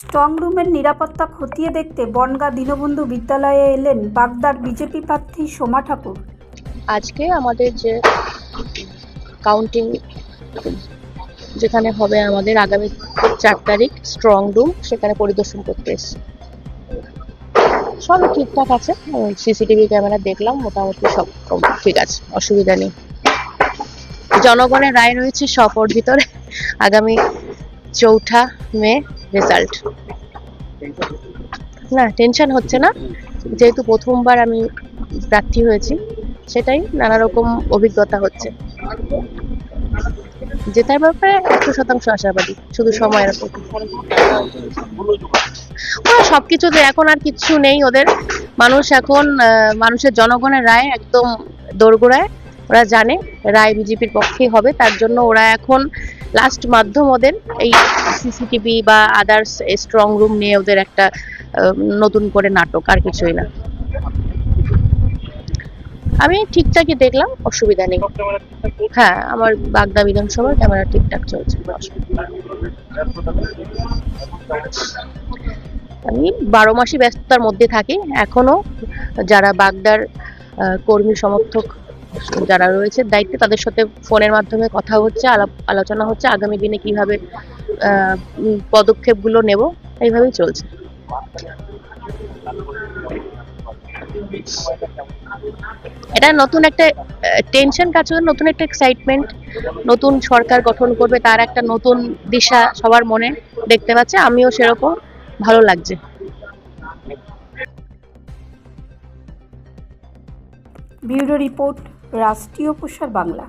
Strong রুমের নিরাপত্তা খতিয়ে দেখতে বনগাঁ দীনবন্ধু বিদ্যালয়ে এলেন বাগদার বিজেপি প্রার্থী সোমা ঠাকুর। আজকে আমাদের যে কাউন্টিং যেখানে হবে আমাদের আগামী 4 তারিখ স্ট্রং রুম, সেখানে পরিদর্শন করতে এসেছি। সব ঠিকঠাক আছে, সিসিটিভি ক্যামেরা দেখলাম, মোটামুটি সব ঠিক আছে, অসুবিধা নেই। জনগণের রায় রয়েছে সব ওর ভিতরে। আগামী 4 মে রেজাল্ট। না, টেনশন হচ্ছে না, যেহেতু প্রথমবার আমি প্রার্থী হয়েছি, সেটাই নানা রকম অভিজ্ঞতা হচ্ছে। জেতার ব্যাপারে 100% আশাবাদী, শুধু সময়ের উপর। ওরা সবকিছুতে এখন আর কিচ্ছু নেই ওদের। মানুষ এখন মানুষের জনগণের রায় একদম দোরগোড়ায়। ওরা জানে রায় বিজেপির পক্ষেই হবে, তার জন্য ওরা এখন লাস্ট মাধ্যম ওদের এই সিসিটিভি বা আদার্স স্ট্রং রুম নিয়ে ওদের একটা নতুন করে নাটক, আর কিছুই না। আমি ঠিকঠাকই দেখলাম, অসুবিধা নেই। হ্যাঁ, আমার বাগদা বিধানসভার ক্যামেরা ঠিকঠাক চলছে। আমি 12 মাসই ব্যস্ততার মধ্যে থাকি। এখনো যারা বাগদার কর্মী সমর্থক যারা রয়েছে দায়িত্বে, তাদের সাথে ফোনের মাধ্যমে কথা হচ্ছে, আলোচনা হচ্ছে আগামী দিনে কিভাবে পদক্ষেপগুলো নেব, এইভাবেই চলছে। এটা নতুন একটা টেনশন কাজ করে, নতুন একটা এক্সাইটমেন্ট। নতুন সরকার গঠন করবে, তার একটা নতুন দিশা সবার মনে দেখতে পাচ্ছে। আমিও সেরকম, ভালো লাগছে। ব্যুরো রিপোর্ট, রাষ্ট্রীয় প্রসার বাংলা।